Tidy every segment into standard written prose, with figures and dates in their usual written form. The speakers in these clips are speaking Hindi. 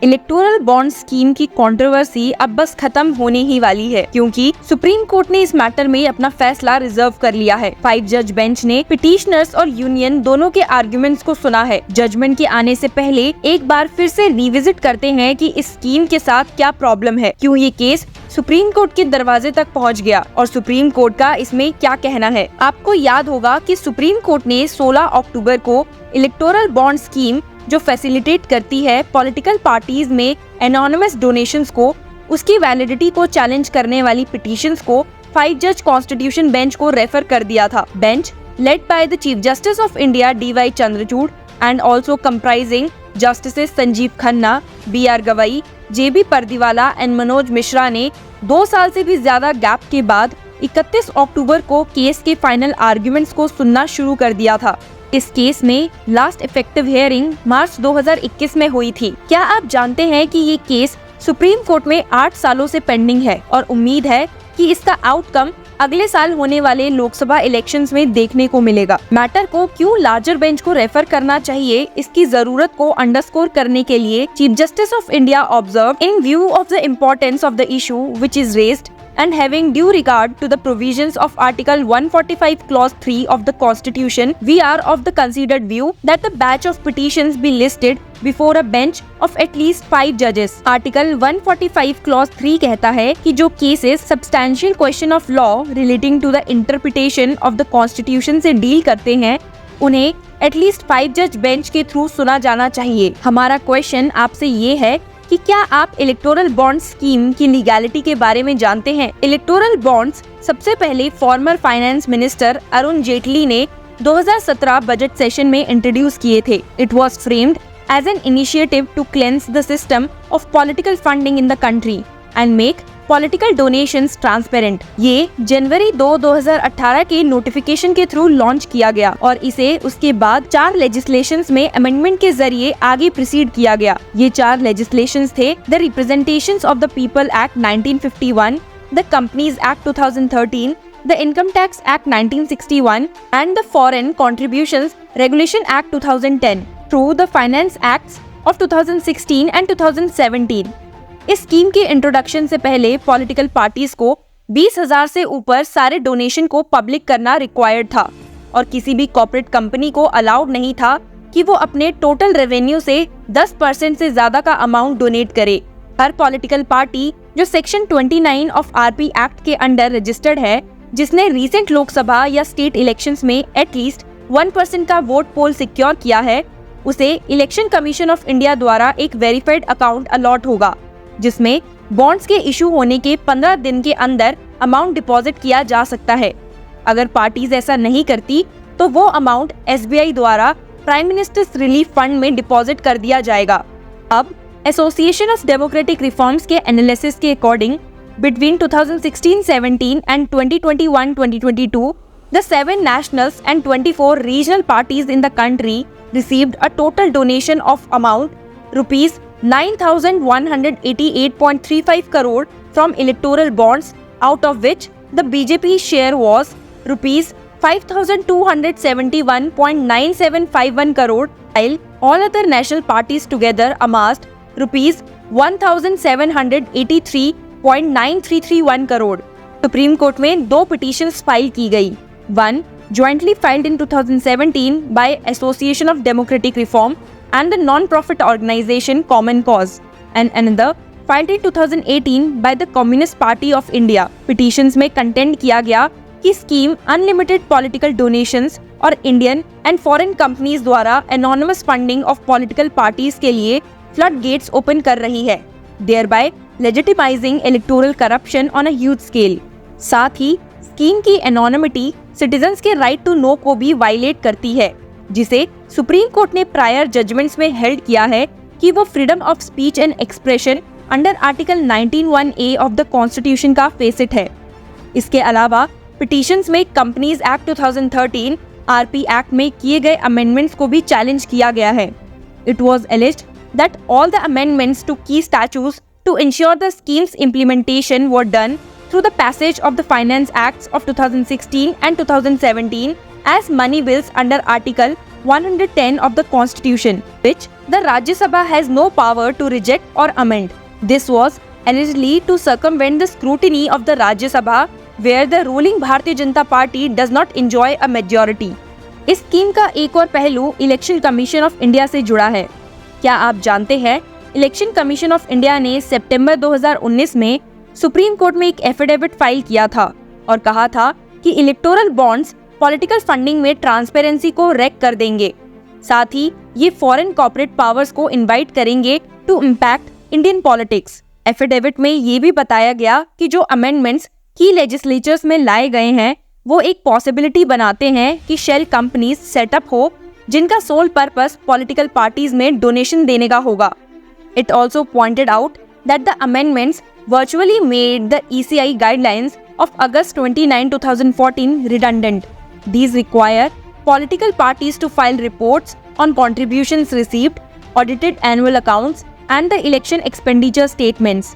इलेक्टोरल बॉन्ड स्कीम की कंट्रोवर्सी अब बस खत्म होने ही वाली है, क्योंकि सुप्रीम कोर्ट ने इस मैटर में अपना फैसला रिजर्व कर लिया है। 5 जज बेंच ने पिटिशनर्स और यूनियन दोनों के आर्गुमेंट्स को सुना है। जजमेंट के आने से पहले एक बार फिर से रिविजिट करते हैं कि इस स्कीम के साथ क्या प्रॉब्लम है, क्यों ये केस सुप्रीम कोर्ट के दरवाजे तक पहुंच गया और सुप्रीम कोर्ट का इसमें क्या कहना है। आपको याद होगा कि सुप्रीम कोर्ट ने 16 अक्टूबर को इलेक्टोरल बॉन्ड स्कीम जो फैसिलिटेट करती है पॉलिटिकल पार्टीज में एनोनिमस डोनेशंस को, उसकी वैलिडिटी को चैलेंज करने वाली पिटीशंस को 5 जज कॉन्स्टिट्यूशन बेंच को रेफर कर दिया था। Bench led by the chief justice of India DY Chandrachud and also comprising justice Sanjeev Khanna, BR Gavai, JB Pardiwala and Manoj Mishra ने 2 साल से भी ज्यादा गैप के बाद 31 अक्टूबर को केस के फाइनल आर्गुमेंट्स को सुनना शुरू कर दिया था। इस केस में लास्ट इफेक्टिव हियरिंग मार्च 2021 में हुई थी। क्या आप जानते हैं कि ये केस सुप्रीम कोर्ट में 8 सालों से पेंडिंग है और उम्मीद है कि इसका आउटकम अगले साल होने वाले लोकसभा इलेक्शंस में देखने को मिलेगा। मैटर को क्यों लार्जर बेंच को रेफर करना चाहिए, इसकी जरूरत को अंडरस्कोर करने के लिए chief justice of India observe in view of the importance of the issue which is raised and having due regard to the provisions of Article 145 Clause 3 of the Constitution, we are of the considered view that the batch of petitions be listed before a bench of at least 5 judges. Article 145 Clause 3 कहता है कि जो cases substantial question of law relating to the interpretation of the Constitution से डील करते हैं, उन्हें एटलीस्ट 5 जज बेंच के थ्रू सुना जाना चाहिए। हमारा क्वेश्चन आपसे ये है कि क्या आप इलेक्टोरल बॉन्ड स्कीम की लीगैलिटी के बारे में जानते हैं? इलेक्टोरल बॉन्ड्स सबसे पहले former finance minister Arun Jaitley ने 2017 बजट सेशन में इंट्रोड्यूस किए थे। It was framed as an initiative to cleanse the system of political funding in the country and make political donations transparent. ये जनवरी 2, 2018 के नोटिफिकेशन के थ्रू लॉन्च किया गया और इसे उसके बाद 4 लेजिस्लेशंस में अमेंडमेंट के जरिए आगे प्रोसीड किया गया। ये 4 लेजिस्लेशंस थे the representations of the people act 1951, the companies act 2013, the income tax act 1961 and the foreign contributions regulation act 2010 through the finance acts of 2016 and 2017। इस स्कीम के इंट्रोडक्शन से पहले पॉलिटिकल पार्टीज को 20,000 से ऊपर सारे डोनेशन को पब्लिक करना रिक्वायर्ड था और किसी भी कॉर्पोरेट कंपनी को अलाउड नहीं था कि वो अपने टोटल रेवेन्यू से 10% से ज्यादा का अमाउंट डोनेट करे। हर पॉलिटिकल पार्टी जो सेक्शन 29 ऑफ RP एक्ट के अंडर रजिस्टर्ड है, जिसने रिसेंट लोकसभा या स्टेट इलेक्शंस में एटलीस्ट 1% का वोट पोल सिक्योर किया है, उसे इलेक्शन कमीशन ऑफ इंडिया द्वारा एक वेरीफाइड अकाउंट अलॉट होगा, जिसमें बॉन्ड्स के इशू होने के 15 दिन के अंदर अमाउंट डिपॉजिट किया जा सकता है। अगर पार्टीज ऐसा नहीं करती तो वो अमाउंट SBI द्वारा प्राइम मिनिस्टर्स रिलीफ फंड में डिपॉजिट कर दिया जाएगा। अब एसोसिएशन ऑफ डेमोक्रेटिक रिफॉर्म्स के एनालिसिस के according between 2016-17 and 2021-2022 the 7 nationals and 24 regional parties in the country received a total donation of amount rupees 9,188.35 crore from electoral bonds, out of which the BJP share was rupees 5,271.9751 crore, while all other national parties together amassed rupees 1,783.9331 crore. Supreme court में 2 पिटीशंस फाइल की गई। One jointly filed in 2017 by Association of Democratic Reform and the non-profit organization Common Cause, and another filed in 2018 by the Communist Party of India. Petitions में कंटेंट किया गया कि स्कीम अनलिमिटेड पॉलिटिकल डोनेशंस और इंडियन एंड फॉरेन कंपनीज द्वारा anonymous funding of political parties के लिए फ्लड गेट्स ओपन कर रही है, thereby legitimizing electoral corruption on a huge scale. साथ ही स्कीम की एनोनिमिटी सिटीजन्स के राइट टू नो को भी वायलेट करती है, जिसे सुप्रीम कोर्ट ने प्रायर जजमेंट्स में हेल्ड किया है कि वो freedom of speech and expression under article 19(1)(a) of the constitution का फेसिट है। इसके अलावा पिटीशंस में कंपनीज एक्ट 2013, RP एक्ट में किए गए अमेंडमेंट्स को भी चैलेंज किया गया है। It was alleged that all the amendments to key statutes to ensure the scheme's implementation were done through the passage of the Finance Acts of 2016 and 2017 as money bills under Article 110 of the Constitution, which the Rajya Sabha has no power to reject or amend. This was allegedly to circumvent the scrutiny of the Rajya Sabha, where the ruling Bharatiya Janata Party does not enjoy a majority. इस स्कीम का एक और पहलू इलेक्शन कमीशन ऑफ इंडिया से जुड़ा है। क्या आप जानते हैं, इलेक्शन कमीशन ऑफ इंडिया ने सितंबर 2019 में सुप्रीम कोर्ट में एक एफिडेविट फाइल किया था और कहा था कि इलेक्टोरल बॉन्ड्स पॉलिटिकल फंडिंग में ट्रांसपेरेंसी को रैक कर देंगे। साथ ही ये फॉरेन कॉर्पोरेट पावर्स को इनवाइट करेंगे to impact Indian politics. Affidavit में ये भी बताया गया कि जो अमेंडमेंट्स की लेजिस्लेचर्स में लाए गए हैं वो एक पॉसिबिलिटी बनाते हैं कि शेल कंपनीज सेटअप हो जिनका सोल पर्पस पॉलिटिकल पार्टीज में डोनेशन देने का होगा। It also pointed out that the amendments virtually made the ECI guidelines of August 29, 2014 redundant. These require political parties to file reports on contributions received, audited annual accounts and the election expenditure statements.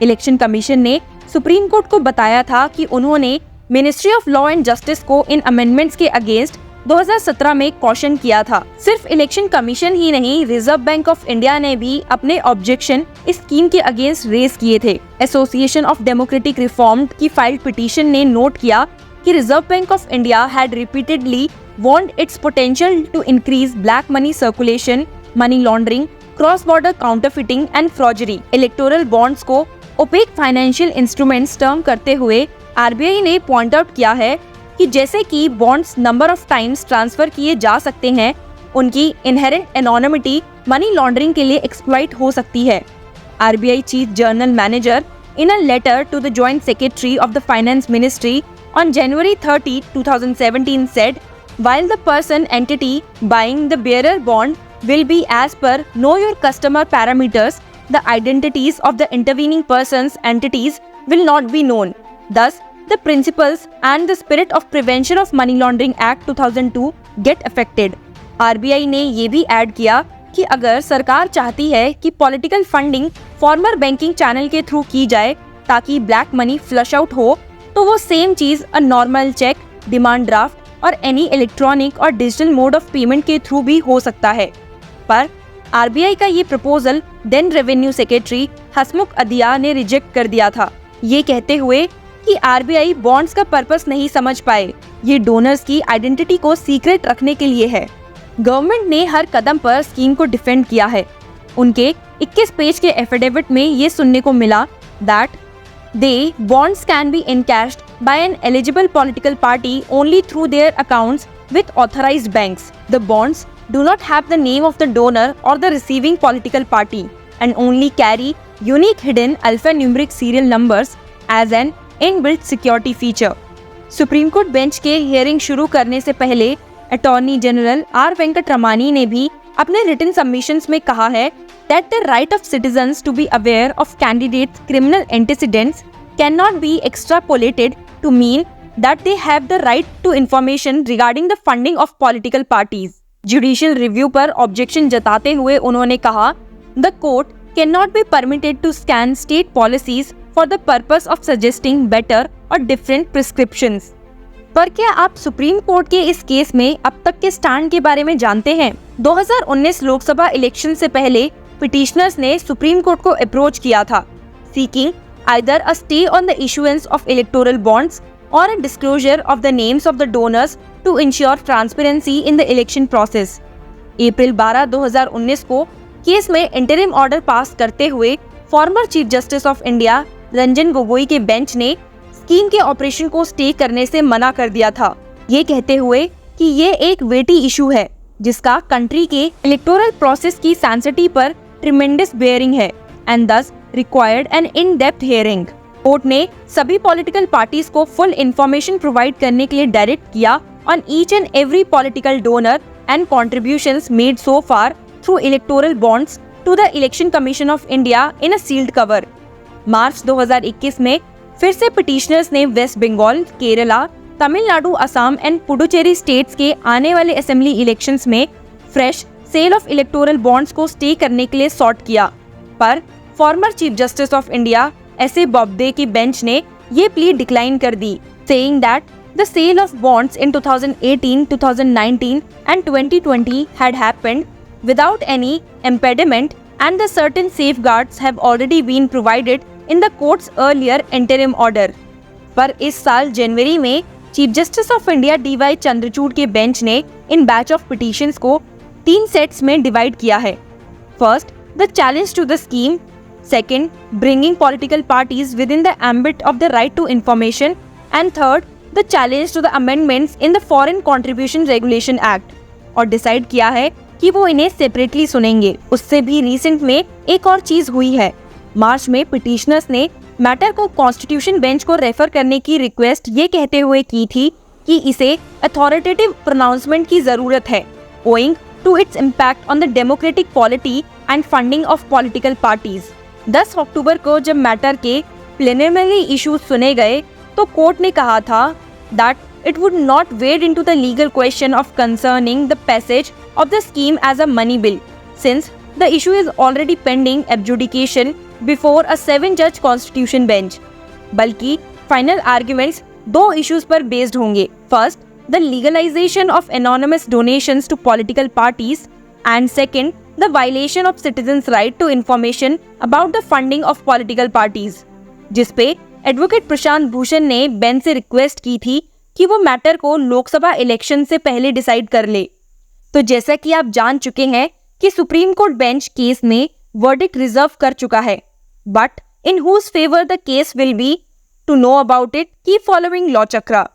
Election Commission ने सुप्रीम कोर्ट को बताया था कि उन्होंने ministry of law and justice को इन अमेंडमेंट्स के अगेंस्ट 2017 में कॉशन किया था। सिर्फ इलेक्शन कमीशन ही नहीं, रिजर्व बैंक ऑफ इंडिया ने भी अपने ऑब्जेक्शन इस स्कीम के अगेंस्ट रेज किए थे। एसोसिएशन ऑफ डेमोक्रेटिक रिफॉर्म की फाइल्ड पिटीशन ने नोट किया कि Reserve Bank of India had repeatedly warned its potential to increase black money circulation, money laundering, cross border counterfeiting and fraudery. Electoral bonds को ओपेक फाइनेंशियल इंस्ट्रूमेंट्स टर्म करते हुए आरबीआई ने पॉइंट आउट किया है कि जैसे कि bonds number of times transfer किए जा सकते हैं, उनकी इनहेरेंट एनोनिमिटी मनी लॉन्ड्रिंग के लिए एक्सप्लॉइट हो सकती है। RBI chief general manager in a letter to the joint secretary of the finance ministry on January 30, 2017 said, while the person entity buying the bearer bond will be as per know your customer parameters, the identities of the intervening persons entities will not be known. Thus, the principles and the spirit of Prevention of Money Laundering Act 2002 get affected. RBI ने ये भी ऐड किया कि अगर सरकार चाहती है कि political funding farmer banking channel के थ्रू की जाए ताकि ब्लैक मनी फ्लश आउट हो, तो वो सेम चीज a normal cheque, demand draft और एनी इलेक्ट्रॉनिक और डिजिटल मोड ऑफ पेमेंट के थ्रू भी हो सकता है। पर आरबीआई का ये proposal then revenue secretary Hasmukh Adhia ने रिजेक्ट कर दिया था, ये कहते हुए कि आरबीआई बॉन्ड्स का पर्पस नहीं समझ पाए, ये डोनर्स की आइडेंटिटी को सीक्रेट रखने के लिए है। गवर्नमेंट ने हर कदम पर स्कीम को डिफेंड किया है। उनके 21 पेज के एफिडेविट में ये सुनने को मिला that they bonds can be encashed by an eligible political party only through their accounts with authorised banks. The bonds do not have the name of the donor और the receiving political party and only carry unique hidden alphanumeric serial numbers as an inbuilt security feature. Supreme court bench के हियरिंग शुरू करने से पहले अटॉर्नी जनरल आर वेंकटरमणी ने भी अपने रिटन सबमिशंस में कहा है that the right of citizens to be aware of candidates' criminal antecedents cannot be extrapolated to mean that they have the right to information regarding the funding of political parties. Judicial review पर ऑब्जेक्शन जताते हुए उन्होंने कहा, The court cannot be permitted to scan state policies for the purpose of suggesting better or different prescriptions. पर क्या आप सुप्रीम कोर्ट के इस केस में अब तक के स्टैंड के बारे में जानते हैं? 2019 लोकसभा इलेक्शन से पहले पिटिशनर्स ने सुप्रीम कोर्ट को अप्रोच किया था, seeking either a stay on the issuance of electoral bonds और a disclosure of the names of the donors to ensure transparency in the election process. अप्रैल 12, 2019 को केस में इंटरिम ऑर्डर पास करते हुए farmer chief justice of India Ranjan Gogoi के बेंच ने स्कीम के ऑपरेशन को स्टे करने से मना कर दिया था, ये कहते हुए कि ये एक वेटी इशू है जिसका कंट्री के इलेक्टोरल प्रोसेस की सैंसिटी पर ट्रिमेंडस बेयरिंग है and thus required an in-depth hearing. Court ने सभी पॉलिटिकल पार्टीज को फुल इंफॉर्मेशन प्रोवाइड करने के लिए डायरेक्ट किया on each and every political donor and contributions made so far through electoral bonds to the Election Commission of India in a sealed cover. मार्च 2021 में फिर से पिटिशनर्स ने वेस्ट बंगाल, केरला, तमिलनाडु, असम एंड पुडुचेरी स्टेट्स के आने वाले असेंबली इलेक्शंस में fresh sale of electoral bonds को स्टे करने के लिए सॉर्ट किया, पर former chief justice of India SA. Bobde की बेंच ने ये प्ली डिक्लाइन कर दी, saying that the sale of bonds in 2018, 2019 and 2020 had happened without any impediment and the certain safeguards have already been provided in the court's earlier interim order. पर इस साल जनवरी में chief justice of India DY Chandrachud के बेंच ने इन बैच ऑफ पिटीशंस को 3 सेट्स में डिवाइड किया है. First, the challenge to the scheme. Second, bringing political parties within the ambit of the right to information. And third, the challenge to the amendments in the foreign contribution regulation act. और डिसाइड किया है कि वो इन्हें सेपरेटली सुनेंगे. उससे भी रिसेंट में एक और चीज हुई है. मार्च में पिटिशनर्स ने मैटर को कॉन्स्टिट्यूशन बेंच को रेफर करने की रिक्वेस्ट ये कहते हुए की थी कि इसे अथॉरिटेटिव प्रोनाउंसमेंट की जरूरत है, owing to its impact on the democratic polity and funding of political parties. 10 अक्टूबर को जब मैटर के प्लिमिनरी इश्यूज सुने गए तो कोर्ट ने कहा था that it would not wade into the legal question of concerning the passage of the scheme as a money bill, since the issue is already pending adjudication before a 7-judge constitution bench. बल्कि final arguments 2 issues पर based होंगे. First, the legalization of anonymous donations to political parties, and second, the violation of citizens' right to information about the funding of political parties. जिसपे एडवोकेट प्रशांत भूषण ने बेंच से रिक्वेस्ट की थी कि वो मैटर को लोकसभा इलेक्शन से पहले डिसाइड कर ले. तो जैसा कि आप जान चुके हैं कि सुप्रीम कोर्ट बेंच केस में वर्डिक्ट रिजर्व कर चुका है. But in whose favour the case will be, to know about it keep following law chakra.